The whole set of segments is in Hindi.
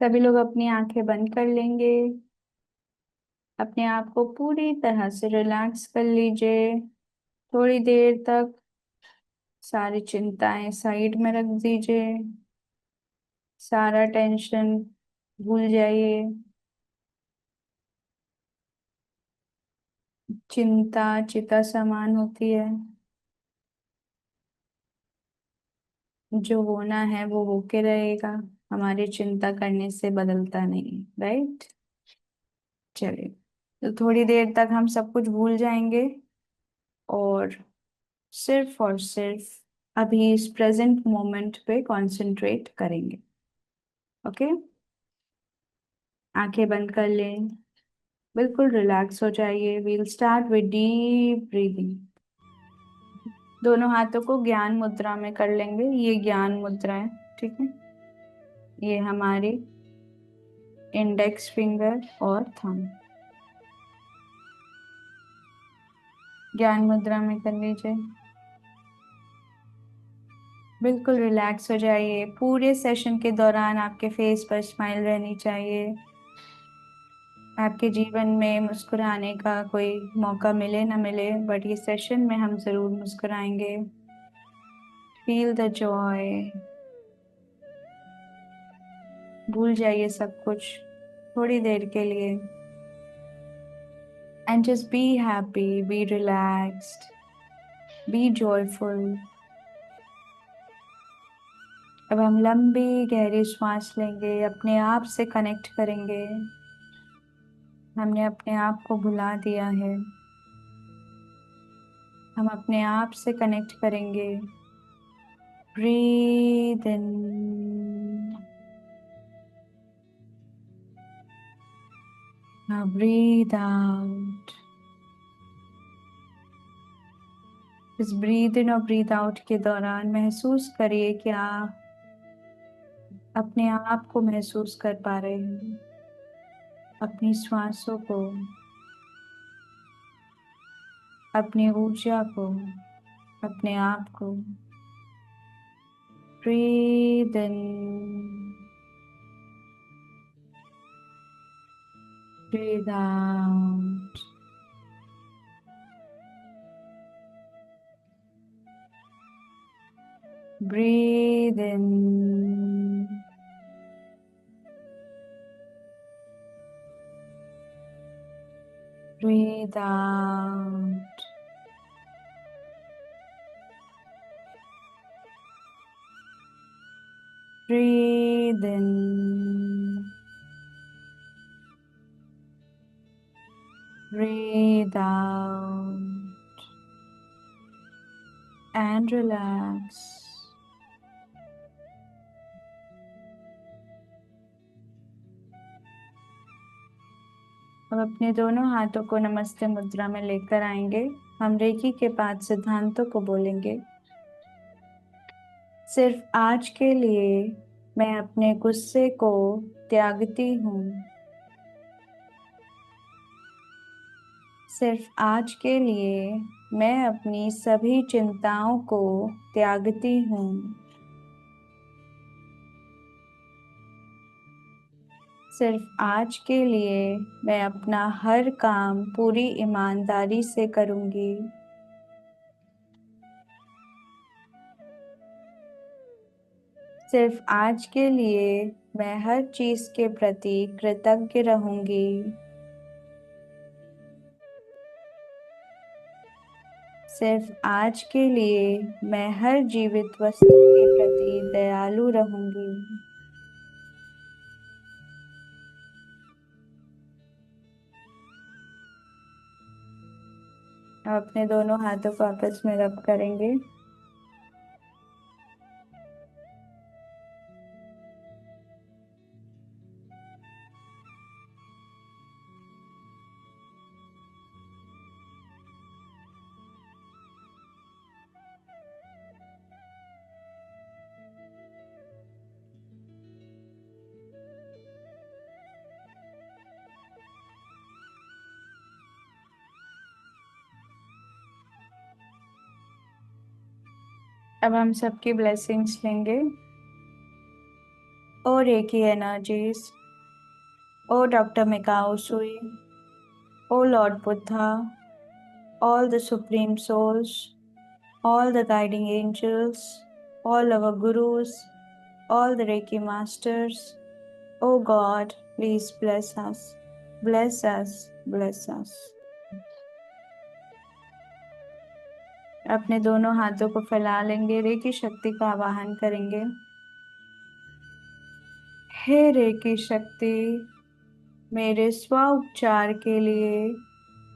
सभी लोग अपनी आंखें बंद कर लेंगे। अपने आप को पूरी तरह से रिलैक्स कर लीजिए। थोड़ी देर तक सारी चिंताएं साइड में रख दीजिए। सारा टेंशन भूल जाइए। चिंता चिता समान होती है। जो होना है वो होके रहेगा। हमारी चिंता करने से बदलता नहीं, राइट। चलिए, तो थोड़ी देर तक हम सब कुछ भूल जाएंगे और सिर्फ अभी इस प्रेजेंट मोमेंट पे कंसंट्रेट करेंगे। ओके। आंखें बंद कर लें। बिल्कुल रिलैक्स हो जाइए। We'll start with deep breathing. दोनों हाथों को ज्ञान मुद्रा में कर लेंगे। ये ज्ञान मुद्रा है, ठीक है। ये हमारी इंडेक्स फिंगर और थंब ज्ञान मुद्रा में कर लीजिए। बिल्कुल रिलैक्स हो जाइए। पूरे सेशन के दौरान आपके फेस पर स्माइल रहनी चाहिए। आपके जीवन में मुस्कुराने का कोई मौका मिले ना मिले, बट ये सेशन में हम जरूर मुस्कुराएंगे। Feel the Joy. भूल जाइए सब कुछ थोड़ी देर के लिए। And just be happy, be relaxed, be joyful. अब हम लंबी गहरी सांस लेंगे, अपने आप से कनेक्ट करेंगे। हमने अपने आप को भुला दिया है। हम अपने आप से कनेक्ट करेंगे। Breathe in. Now breathe out। इस ब्रीद इन और ब्रीद आउट के दौरान महसूस करिए कि आप अपने आप को महसूस कर पा रहे हैं, अपनी श्वासों को, अपनी ऊर्जा को, अपने आप को। Breathe in, breathe out. Breathe in, breathe out. Breathe in, breathe out and relax। अब अपने दोनों हाथों को नमस्ते मुद्रा में लेकर आएंगे। हम रेकी के 5 सिद्धांतों को बोलेंगे। सिर्फ आज के लिए मैं अपने गुस्से को त्यागती हूँ। सिर्फ आज के लिए मैं अपनी सभी चिंताओं को त्यागती हूँ। सिर्फ आज के लिए मैं अपना हर काम पूरी ईमानदारी से करूँगी। सिर्फ आज के लिए मैं हर चीज के प्रति कृतज्ञ रहूंगी। सिर्फ आज के लिए मैं हर जीवित वस्तु के प्रति दयालु रहूंगी। अब अपने दोनों हाथों को आपस में रब करेंगे। अब हम सबकी ब्लेसिंग्स लेंगे। O Reiki energies, O Dr. Mikao Sui, O Lord Buddha, all the supreme souls, all the guiding angels, all our gurus, all the Reiki masters, O God, please bless us, bless us, bless us. अपने दोनों हाथों को फैला लेंगे, रेकी शक्ति का आवाहन करेंगे। हे रेकी शक्ति, मेरे स्व उपचार के लिए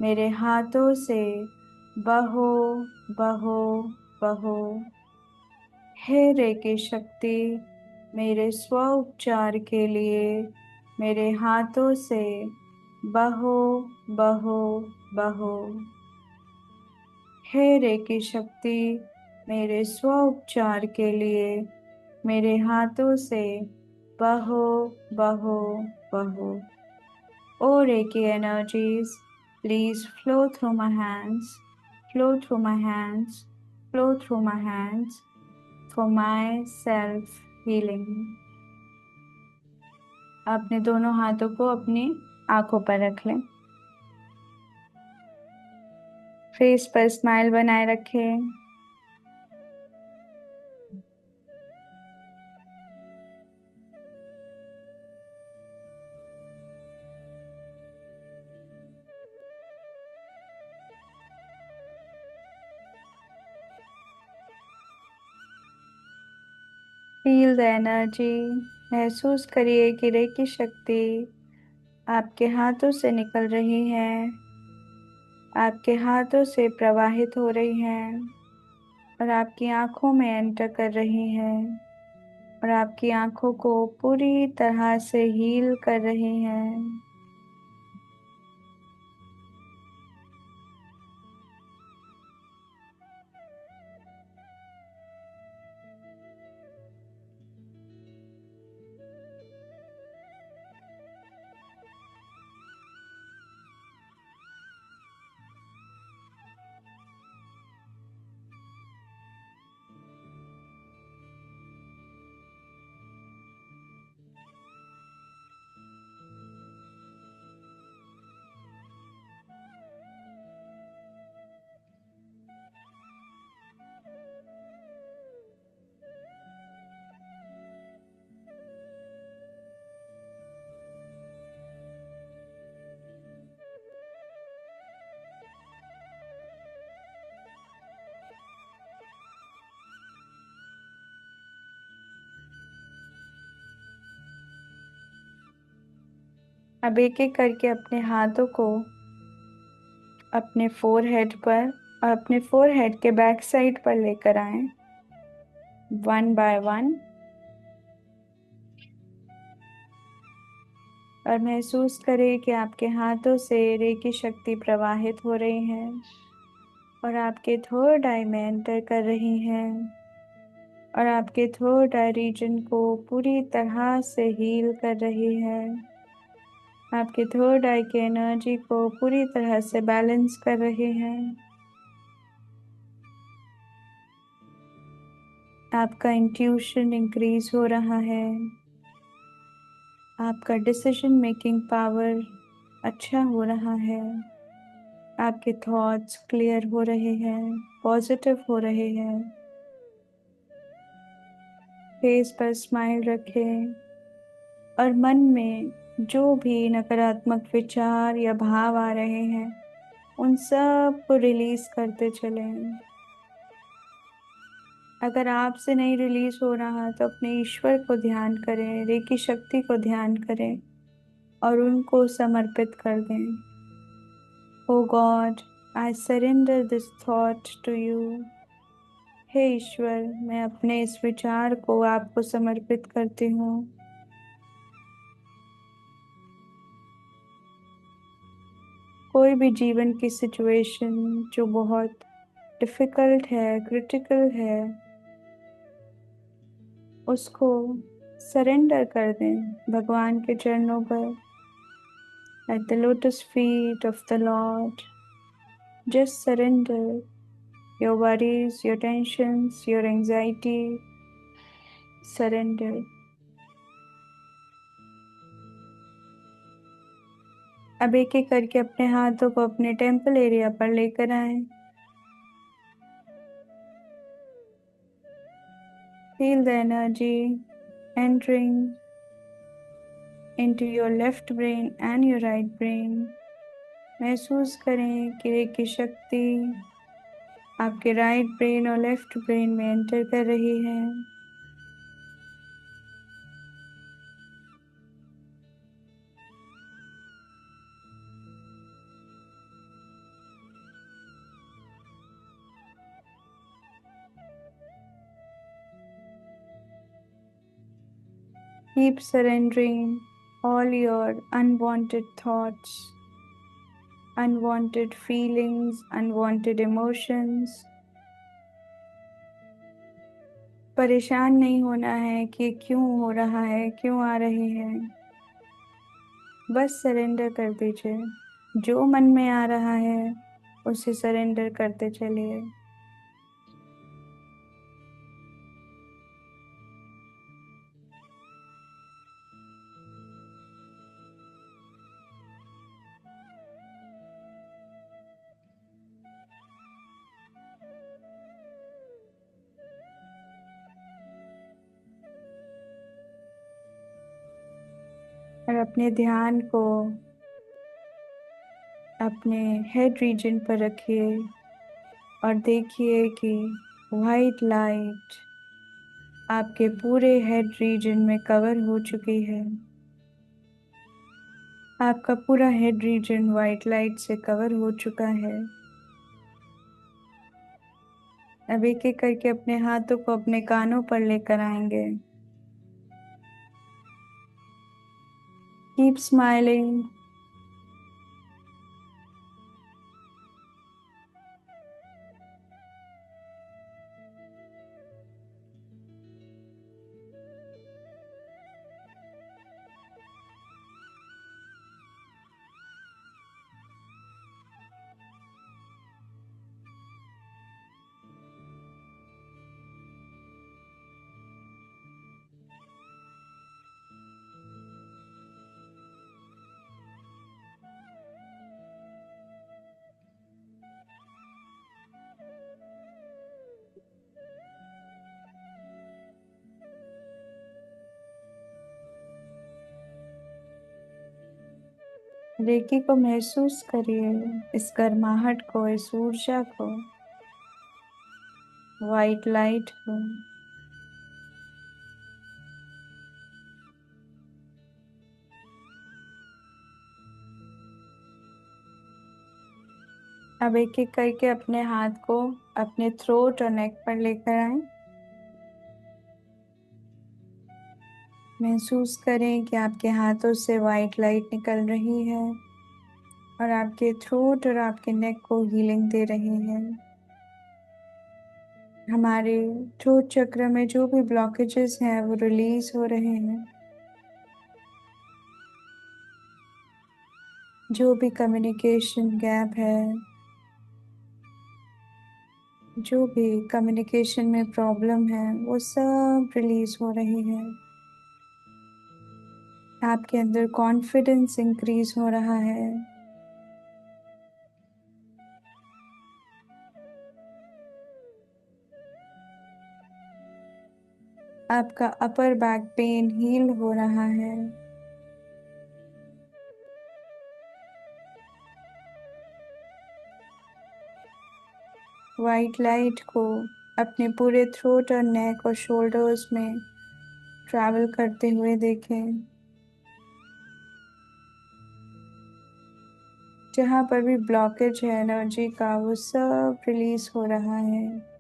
मेरे हाथों से बहो बहो बहो। हे रेकी शक्ति, मेरे स्व उपचार के लिए मेरे हाथों से बहो बहो बहो। हे रेकी शक्ति, मेरे स्व उपचार के लिए मेरे हाथों से बहो बहो बहो। O Reiki energies, please flow through my hands, flow through my hands, flow through my hands for my self healing. अपने दोनों हाथों को अपनी आंखों पर रख लें। फेस पर स्माइल बनाए रखें। फील द एनर्जी, महसूस करिए कि रेकी शक्ति आपके हाथों से निकल रही है, आपके हाथों से प्रवाहित हो रही है और आपकी आंखों में एंटर कर रही है और आपकी आंखों को पूरी तरह से हील कर रही है। अब एक एक करके अपने हाथों को अपने फोरहेड पर और अपने फोरहेड के बैक साइड पर लेकर आएं, वन बाय वन, और महसूस करें कि आपके हाथों से रेकी शक्ति प्रवाहित हो रही है और आपके थर्ड आई में एंटर कर रही है और आपके थर्ड आई रीजन को पूरी तरह से हील कर रही है, आपके थर्ड आई की एनर्जी को पूरी तरह से बैलेंस कर रही है। आपका इंट्यूशन इंक्रीज हो रहा है, आपका डिसीजन मेकिंग पावर अच्छा हो रहा है, आपके थॉट्स क्लियर हो रहे हैं, पॉजिटिव हो रहे हैं। फेस पर स्माइल रखें और मन में जो भी नकारात्मक विचार या भाव आ रहे हैं उन सब को रिलीज करते चलें। अगर आपसे नहीं रिलीज हो रहा तो अपने ईश्वर को ध्यान करें, रेकी शक्ति को ध्यान करें और उनको समर्पित कर दें। Oh God, I surrender this thought to you. हे ईश्वर, मैं अपने इस विचार को आपको समर्पित करती हूँ। कोई भी जीवन की सिचुएशन जो बहुत डिफिकल्ट है, क्रिटिकल है, उसको सरेंडर कर दें भगवान के चरणों पर, at the lotus feet of the Lord. Just surrender your worries, your tensions, your anxiety. Surrender. अब एक एक करके अपने हाथों को अपने टेम्पल एरिया पर लेकर आए। Feel the energy entering into your left brain and your right brain। महसूस करें कि रेकी शक्ति आपके राइट ब्रेन और लेफ्ट ब्रेन में एंटर कर रही है। Keep surrendering all your unwanted thoughts, unwanted feelings, unwanted emotions। परेशान नहीं होना है कि क्यों हो रहा है, क्यों आ रही है। बस सरेंडर कर दीजिए। जो मन में आ रहा है उसे सरेंडर करते चलिए। और अपने ध्यान को अपने हेड रीजन पर रखिए और देखिए कि वाइट लाइट आपके पूरे हेड रीजन में कवर हो चुकी है। आपका पूरा हेड रीजन वाइट लाइट से कवर हो चुका है। अब एक एक करके अपने हाथों को अपने कानों पर लेकर आएंगे। Keep smiling. रेकी को महसूस करिए, इस गर्माहट को, इस ऊर्जा को, वाइट लाइट को। अब एक एक करके अपने हाथ को अपने थ्रोट और नेक पर लेकर आए। महसूस करें कि आपके हाथों से वाइट लाइट निकल रही है और आपके थ्रोट और आपके नेक को हीलिंग दे रही है। हमारे थ्रोट चक्र में जो भी ब्लॉकेजेस हैं वो रिलीज हो रहे हैं। जो भी कम्युनिकेशन गैप है, जो भी कम्युनिकेशन में प्रॉब्लम है, वो सब रिलीज हो रही है। आपके अंदर कॉन्फिडेंस इंक्रीज हो रहा है। आपका अपर बैक पेन हील हो रहा है। वाइट लाइट को अपने पूरे थ्रोट और नेक और शोल्डर्स में ट्रैवल करते हुए देखें। जहाँ पर भी ब्लॉकेज है एनर्जी का, वो सब रिलीज हो रहा है।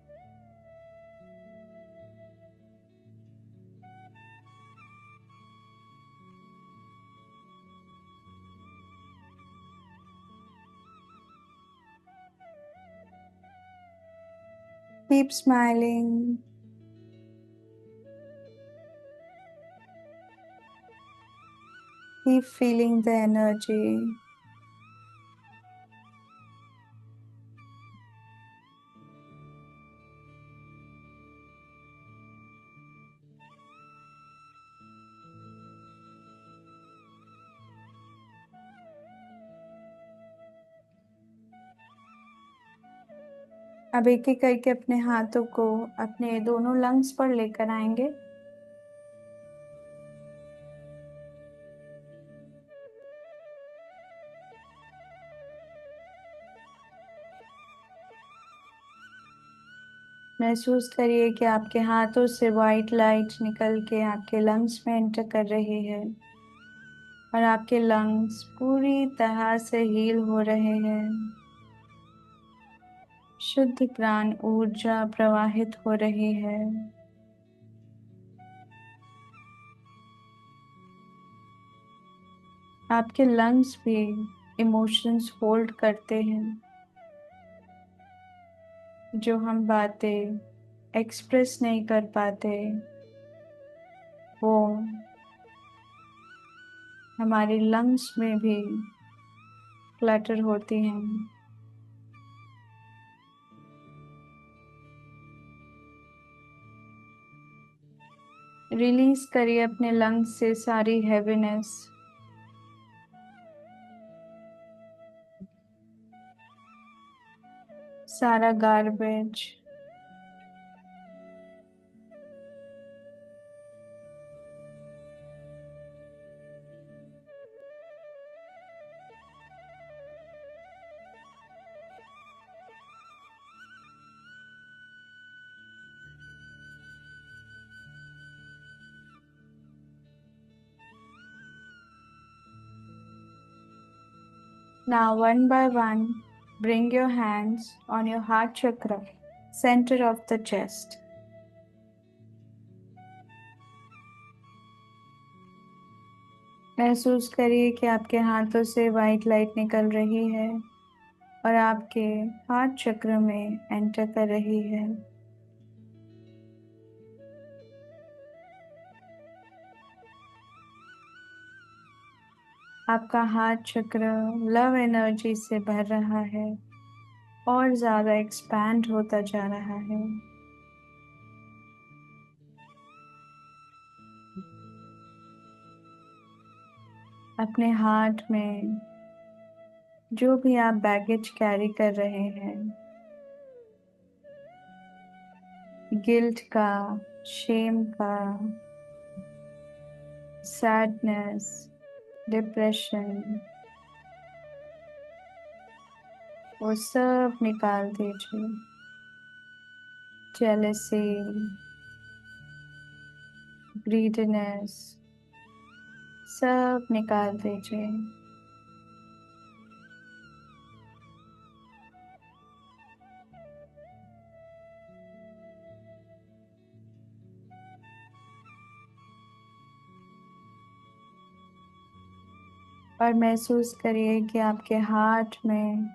Keep smiling. Keep feeling the energy. अब एक एक करके अपने हाथों को अपने दोनों लंग्स पर लेकर आएंगे। महसूस करिए कि आपके हाथों से वाइट लाइट निकल के आपके लंग्स में एंटर कर रही है और आपके लंग्स पूरी तरह से हील हो रहे हैं। शुद्ध प्राण ऊर्जा प्रवाहित हो रही है। आपके लंग्स भी इमोशंस होल्ड करते हैं। जो हम बातें एक्सप्रेस नहीं कर पाते वो हमारे लंग्स में भी क्लटर होती हैं। रिलीज करिए अपने लंग्स से सारी हैवीनेस। सारा garbage. Now, one by one, bring your hands on your heart chakra, center of the chest. महसूस करिए कि आपके हाथों से वाइट लाइट निकल रही है और आपके हार्ट चक्र में एंटर कर रही है। आपका हार्ट चक्र लव एनर्जी से भर रहा है और ज्यादा एक्सपैंड होता जा रहा है। अपने हार्ट में जो भी आप बैगेज कैरी कर रहे हैं, गिल्ट का, शेम का, सैडनेस, डिप्रेशन, वो सब निकाल दीजिए। जेलसी, ग्रीडीनेस, सब निकाल दीजिए। और महसूस करिए कि आपके हार्ट में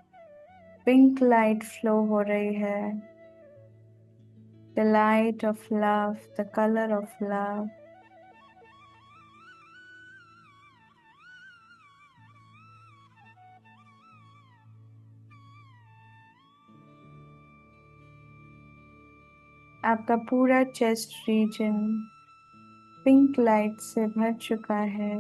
पिंक लाइट फ्लो हो रही है। The light of love, the colour of love. आपका पूरा चेस्ट रीजन पिंक लाइट से भर चुका है।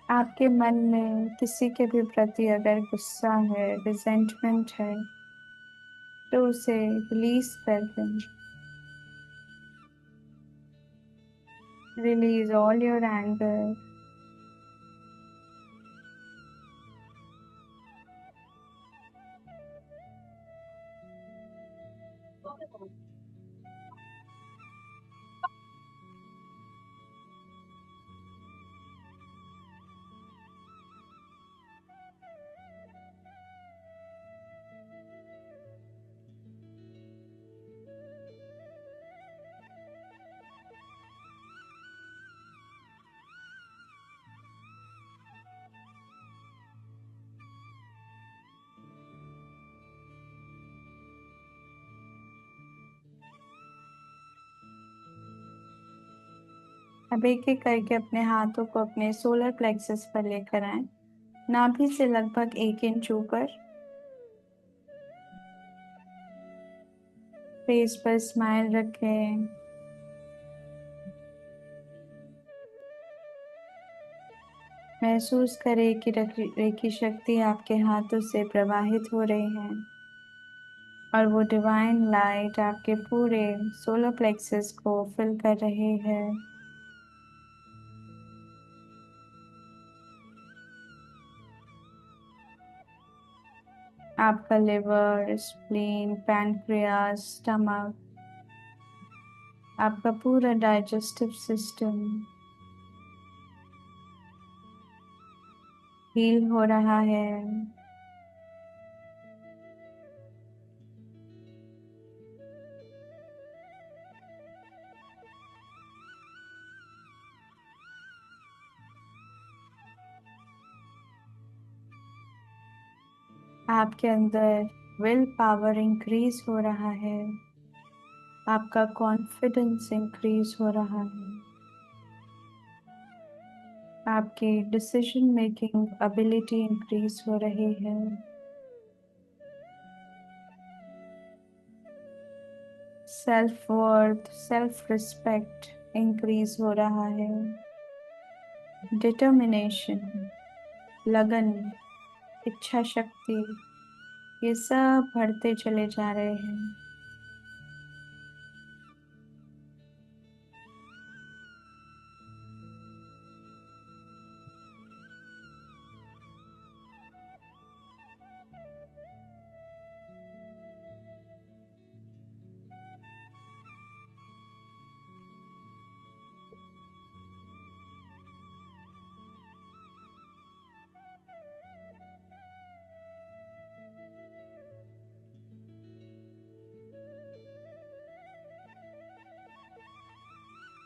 आपके मन में किसी के भी प्रति अगर गुस्सा है, रिजेंटमेंट है, तो उसे रिलीज कर दें। Release all your anger. अब एक एक करके अपने हाथों को अपने सोलर प्लेक्सस पर लेकर आए, नाभि से लगभग 1 इंच ऊपर। फेस पर स्माइल रखें। महसूस करें कि रेकी शक्ति आपके हाथों से प्रवाहित हो रही है और वो डिवाइन लाइट आपके पूरे सोलर प्लेक्सस को फिल कर रही है। आपका लिवर, स्प्लीन, पैनक्रियास, स्टमक, आपका पूरा डाइजेस्टिव सिस्टम हील हो रहा है। आपके अंदर विल पावर इंक्रीज हो रहा है। आपका कॉन्फिडेंस इंक्रीज हो रहा है। आपकी डिसीजन मेकिंग एबिलिटी इंक्रीज हो रही है। Self worth, self respect increase हो रहा है। डिटर्मिनेशन, लगन, इच्छा शक्ति, ये सब बढ़ते चले जा रहे हैं।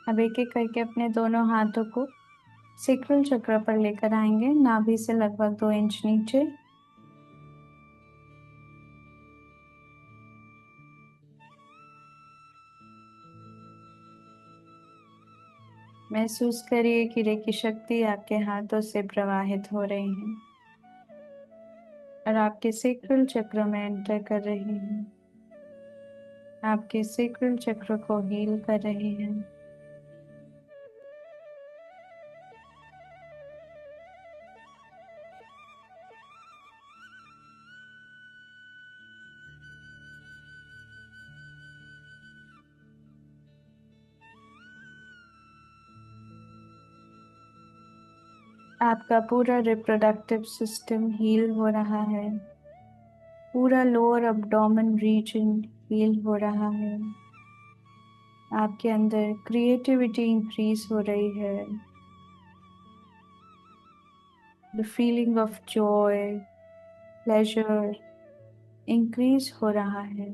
अब एक एक करके अपने दोनों हाथों को सेक्रल चक्र पर लेकर आएंगे, नाभि से लगभग 2 इंच नीचे। महसूस करिए कि रेकी शक्ति आपके हाथों से प्रवाहित हो रही है और आपके सेक्रल चक्र में एंटर कर रही है। आपके सेक्रल चक्र को हील कर रही है। आपका पूरा रिप्रोडक्टिव सिस्टम हील हो रहा है। पूरा लोअर अब्डोमेन रीजन हील हो रहा है। आपके अंदर क्रिएटिविटी इंक्रीज हो रही है। The feeling of Joy, pleasure increase हो रहा है।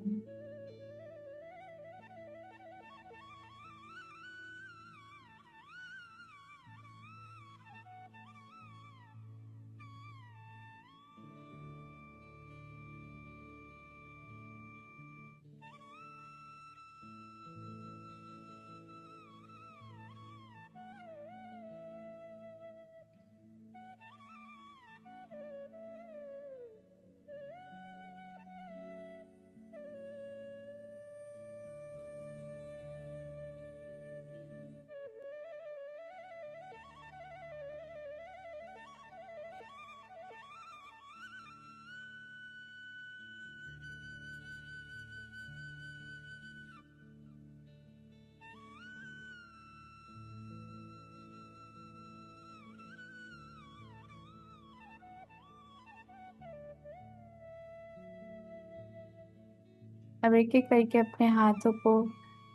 अब एक एक करके अपने हाथों को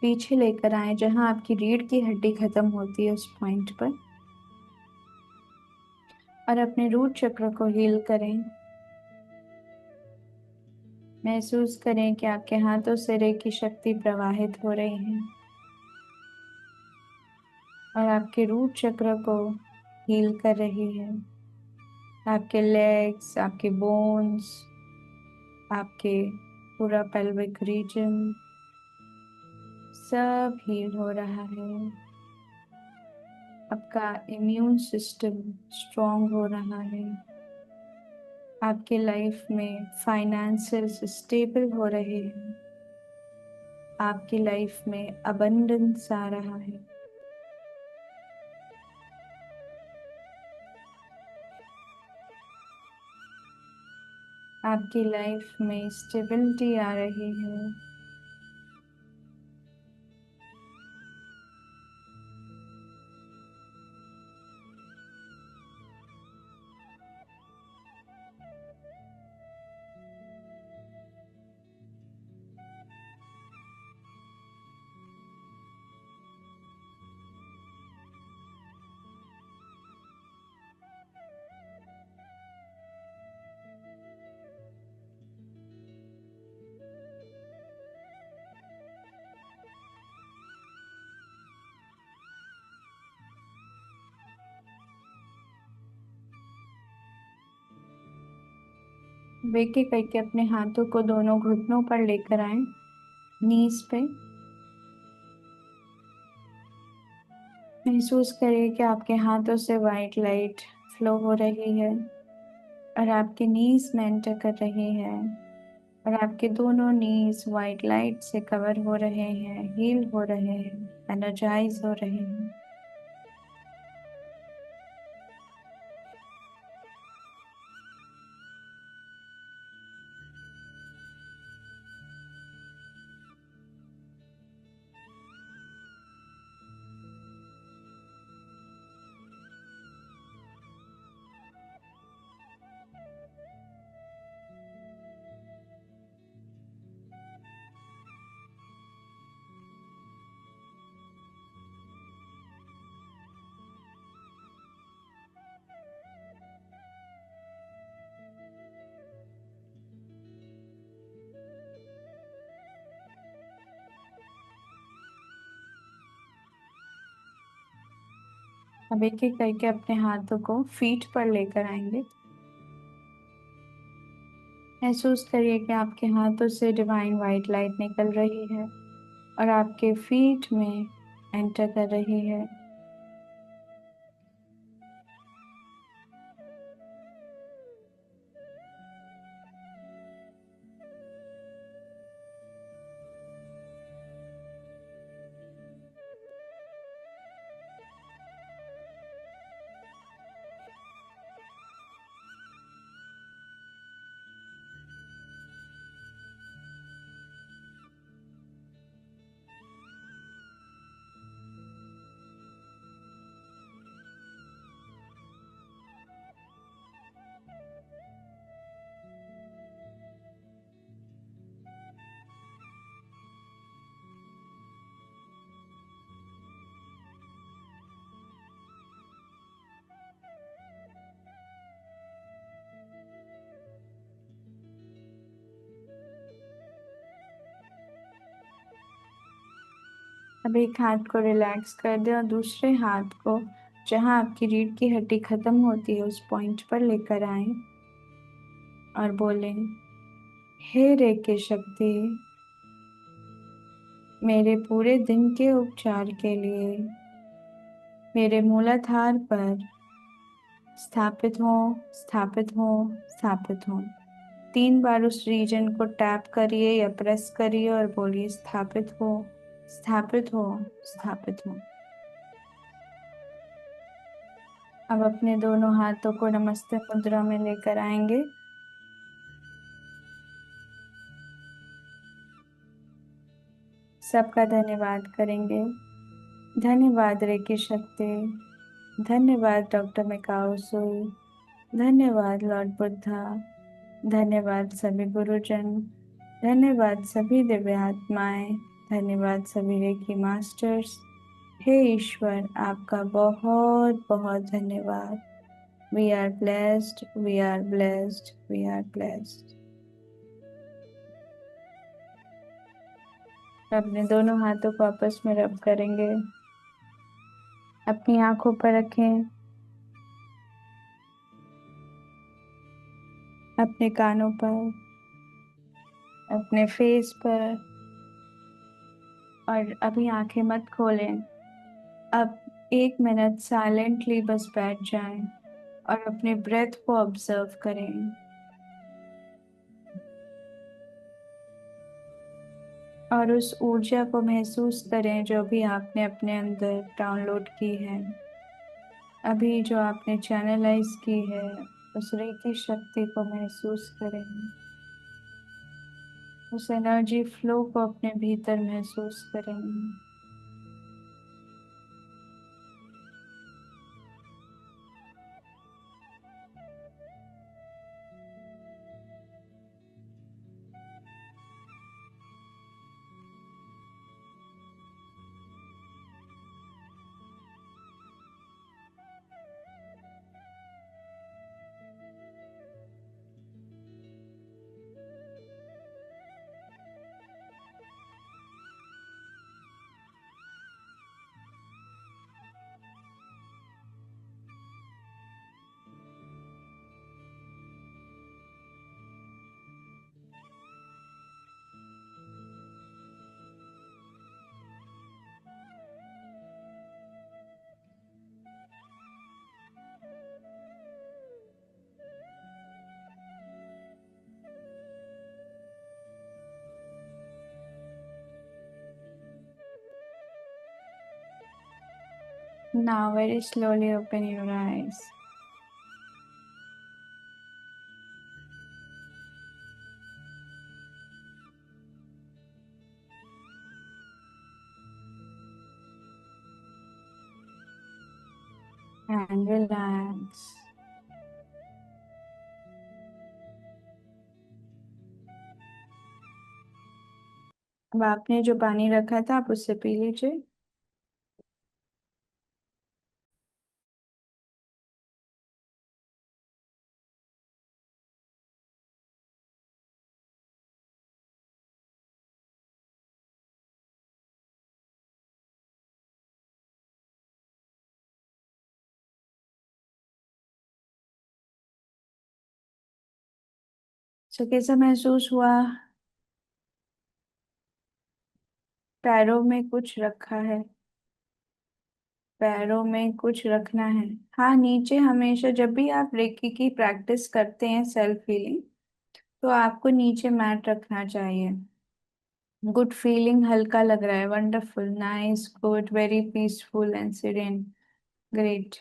पीछे लेकर आए, जहां आपकी रीढ़ की हड्डी खत्म होती है उस पॉइंट पर, और अपने रूट चक्र को हील करें। महसूस करें कि आपके हाथों से रेकी शक्ति प्रवाहित हो रही है और आपके रूट चक्र को हील कर रही है। आपके लेग्स, आपके बोन्स, आपके पूरा पेल्विक रीजन सब हील हो रहा है। आपका इम्यून सिस्टम स्ट्रॉन्ग हो रहा है। आपके लाइफ में फाइनेंसेस स्टेबल हो रहे हैं। आपकी लाइफ में अबंडेंस आ रहा है। आपकी लाइफ में स्टेबिलिटी आ रही है। एक एक करके अपने हाथों को दोनों घुटनों पर लेकर आए, नीज पे। महसूस करिए कि आपके हाथों से वाइट लाइट फ्लो हो रही है और आपके नीज में एंटर कर रही है, और आपके दोनों नीज वाइट लाइट से कवर हो रहे हैं, हील हो रहे हैं, एनर्जाइज हो रहे हैं। अब एक एक करके अपने हाथों को फीट पर लेकर आएंगे। महसूस करिए कि आपके हाथों से डिवाइन वाइट लाइट निकल रही है और आपके फीट में एंटर कर रही है। अब एक हाथ को रिलैक्स कर दें और दूसरे हाथ को जहां आपकी रीढ़ की हड्डी खत्म होती है उस पॉइंट पर लेकर आए और बोलें, हे रेकी शक्ति, मेरे पूरे दिन के उपचार के लिए मेरे मूलाधार पर स्थापित हो, स्थापित हो, स्थापित हो। 3 बार उस रीजन को टैप करिए या प्रेस करिए और बोलिए, स्थापित हो, स्थापित हो, स्थापित हो। अब अपने दोनों हाथों को नमस्ते मुद्रा में लेकर आएंगे। सबका धन्यवाद करेंगे। धन्यवाद रेकी शक्ति, धन्यवाद डॉक्टर मिकाओ सुई, धन्यवाद लॉर्ड बुद्धा, धन्यवाद सभी गुरुजन, धन्यवाद सभी दिव्य आत्माएं, धन्यवाद सभी रेकी मास्टर्स। हे ईश्वर, आपका बहुत बहुत धन्यवाद। We are blessed, we are blessed, we are blessed. अपने दोनों हाथों को आपस में रब करेंगे। अपनी आंखों पर रखें, अपने कानों पर, अपने फेस पर, और अभी आंखें मत खोलें। अब 1 मिनट साइलेंटली बस बैठ जाएं और अपने ब्रेथ को ऑब्जर्व करें। और उस ऊर्जा को महसूस करें जो भी आपने अपने अंदर डाउनलोड की है, अभी जो आपने चैनलाइज की है, उस रेकी शक्ति को महसूस करें। उस एनर्जी फ्लो को अपने भीतर महसूस करें। Now very slowly open your eyes. And relax. अब आपने जो पानी रखा था आप उससे पी लीजिए। तो कैसा महसूस हुआ? पैरों में कुछ रखा है? पैरों में कुछ रखना है। हाँ, नीचे हमेशा जब भी आप रेकी की प्रैक्टिस करते हैं सेल्फ हीलिंग, तो आपको नीचे मैट रखना चाहिए। गुड फीलिंग, हल्का लग रहा है। Wonderful, nice, good, very peaceful and serene. Great.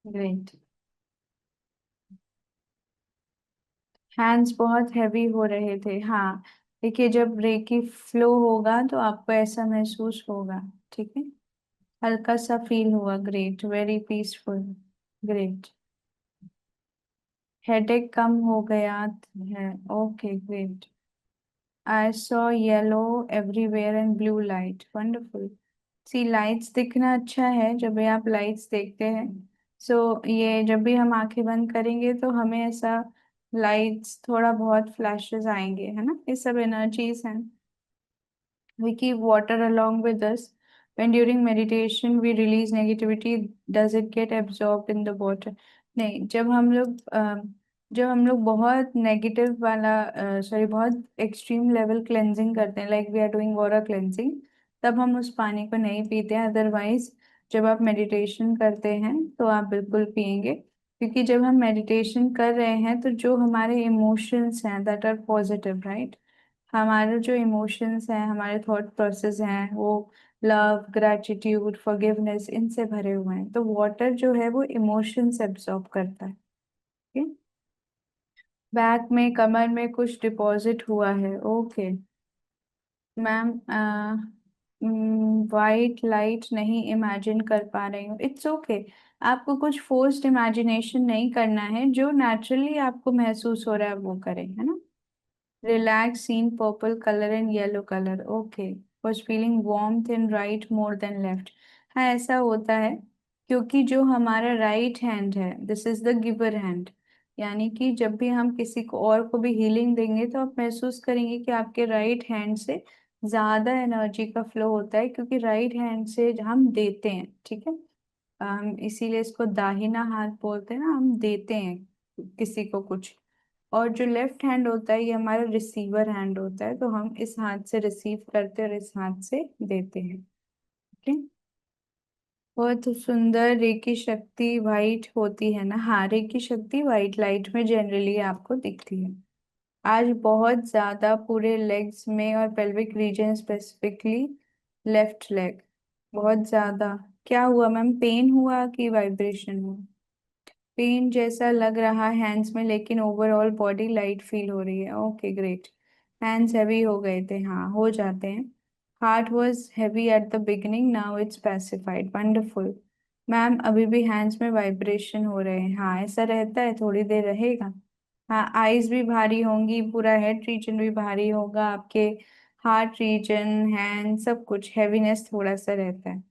Great. Hands बहुत हैवी हो रहे थे, हाँ। देखिए, जब रेकी फ्लो होगा तो आपको ऐसा महसूस होगा। ठीक है। हल्का सा फील हुआ। Great, very peaceful. Great. Headache कम हो गया है। Okay, great. I saw yellow everywhere and blue light. Wonderful. See, lights दिखना अच्छा है जब भी आप लाइट्स देखते हैं। सो ये जब भी हम आंखें बंद करेंगे तो हमें ऐसा लाइट्स, थोड़ा बहुत फ्लैशेस आएंगे, है ना? ये सब एनर्जीज हैं। We keep water along with us. When during meditation we release negativity, does it get absorbed in the water? नहीं, जब हम लोग बहुत नेगेटिव वाला, सॉरी, बहुत एक्सट्रीम लेवल क्लेंजिंग करते हैं, like we are doing water cleansing, तब हम उस पानी को नहीं पीते हैं। अदरवाइज जब आप मेडिटेशन करते हैं तो आप बिल्कुल पिएंगे, क्योंकि जब हम मेडिटेशन कर रहे हैं तो जो हमारे इमोशंस हैं दैट आर पॉजिटिव, राइट? हमारे जो इमोशंस हैं, हमारे थॉट प्रोसेस हैं, वो लव, ग्रेटिट्यूड, फॉरगिवनेस, इनसे भरे हुए हैं। तो वाटर जो है वो इमोशंस एब्सॉर्ब करता है। ठीक है। बैक में, कमर में कुछ डिपॉजिट हुआ है। ओके मैम, वाइट लाइट नहीं इमेजिन कर पा रही हूँ। It's okay. आपको कुछ फोर्स्ड इमेजिनेशन नहीं करना है, जो नेचुरली आपको महसूस हो रहा है वो करें, है ना? Relax, seen purple color and yellow color. Okay. Was feeling warmth in right more than left. हाँ, ऐसा होता है क्योंकि जो हमारा राइट हैंड है, this is the giver hand. यानी कि जब भी हम किसी को और को भी हीलिंग देंगे तो आप महसूस करेंगे कि आपके राइट हैंड से ज्यादा एनर्जी का फ्लो होता है, क्योंकि राइट हैंड से हम देते हैं। ठीक है। हम इसीलिए इसको दाहिना हाथ बोलते हैं ना, हम देते हैं किसी को कुछ। और जो लेफ्ट हैंड होता है ये हमारा रिसीवर हैंड होता है, तो हम इस हाथ से रिसीव करते हैं और इस हाथ से देते हैं। ओके। बहुत सुंदर रेकी शक्ति वाइट होती है ना? हाँ, रेकी शक्ति वाइट लाइट में जनरली आपको दिखती है। आज बहुत ज्यादा पूरे लेग्स में और pelvic region specifically left leg बहुत ज्यादा। क्या हुआ मैम, पेन हुआ कि वाइब्रेशन हुआ? पेन जैसा लग रहा हैंड्स में, लेकिन ओवरऑल बॉडी लाइट फील हो रही है। Okay great. हैंड्स हैवी हो गए थे, हाँ हो जाते हैं। Heart was heavy at the beginning, now it's pacified, wonderful. Ma'am अभी भी हैंड्स में वाइब्रेशन हो रहे हैं, हाँ ऐसा रहता है, थोड़ी देर रहेगा। हाँ आईज भी भारी होंगी, पूरा हेड रीजन भी भारी होगा आपके। हार्ट रीजन, हैंड, सब कुछ हैवीनेस थोड़ा सा रहता है।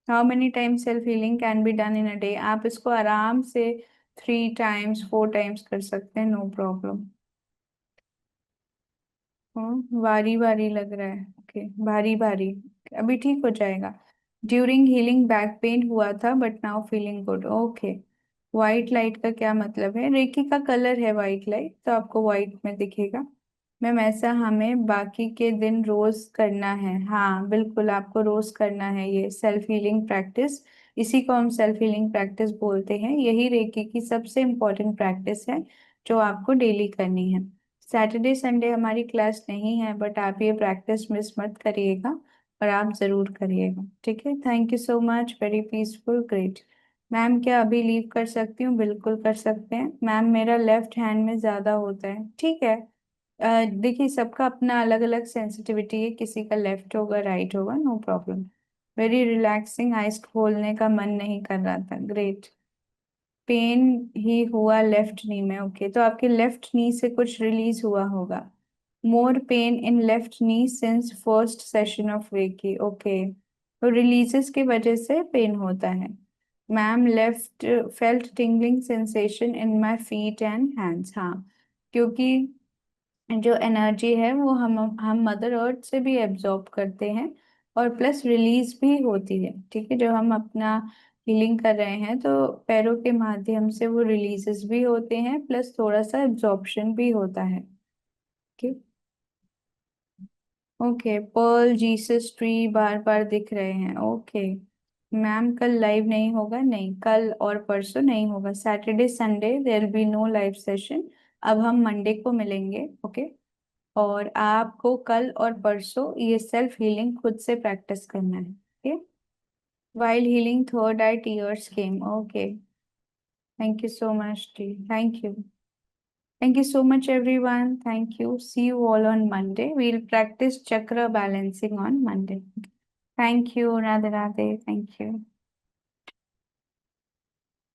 How many times self healing can be done in a day? आप इसको आराम से 3 टाइम्स 4 टाइम्स कर सकते हैं, नो प्रॉब्लम। भारी भारी लग रहा है, ओके भारी भारी। अभी ठीक हो जाएगा। ड्यूरिंग हीलिंग बैक पेन हुआ था but now feeling good, okay. White light का क्या मतलब है? रेकी का कलर है व्हाइट लाइट, तो आपको व्हाइट में दिखेगा। मैम ऐसा हमें बाकी के दिन रोज करना है, हाँ बिल्कुल आपको रोज करना है ये सेल्फ हीलिंग प्रैक्टिस। इसी को हम सेल्फ हीलिंग प्रैक्टिस बोलते हैं, यही रेकी की सबसे इम्पोर्टेंट प्रैक्टिस है जो आपको डेली करनी है। सैटरडे संडे हमारी क्लास नहीं है, बट आप ये प्रैक्टिस मिस मत करिएगा, और आप जरूर करिएगा, ठीक है? Thank you so much, very peaceful, great. Ma'am क्या अभी लीव कर सकती हूँ? बिल्कुल कर सकते हैं मैम, मेरा लेफ्ट हैंड में ज्यादा होता है, ठीक है। देखिए सबका अपना अलग अलग सेंसिटिविटी है, किसी का लेफ्ट होगा राइट होगा, no problem. Very relaxing, eyes खोलने का मन नहीं कर रहा था, ग्रेट। पेन ही हुआ लेफ्ट नी में, ओके, तो आपके लेफ्ट नी से कुछ रिलीज हुआ होगा। More pain in left knee since first session of reiki, okay, तो रिलीजेस की वजह से पेन होता है। Ma'am left felt tingling sensation in my feet and hands, हाँ क्योंकि जो एनर्जी है वो हम मदर अर्थ से भी एब्जॉर्ब करते हैं, और प्लस रिलीज भी होती है, ठीक है। जब हम अपना हीलिंग कर रहे हैं तो पैरों के माध्यम से वो रिलीजेस भी होते हैं, प्लस थोड़ा सा एब्जॉर्प्शन भी होता है। Okay. Okay, pearl Jesus tree बार बार दिख रहे हैं, ओके। मैम कल लाइव नहीं होगा, नहीं कल और परसों नहीं होगा, Saturday Sunday there be no live session. अब हम मंडे को मिलेंगे, ओके। और आपको कल और परसों ये सेल्फ हीलिंग खुद से प्रैक्टिस करना है, okay. While healing third I tears came, okay. Thank you so much T, thank you. Thank you so much, everyone. Thank you. See you all on Monday. We'll practice chakra balancing on Monday. Thank you, Radhe Radhe. Thank you.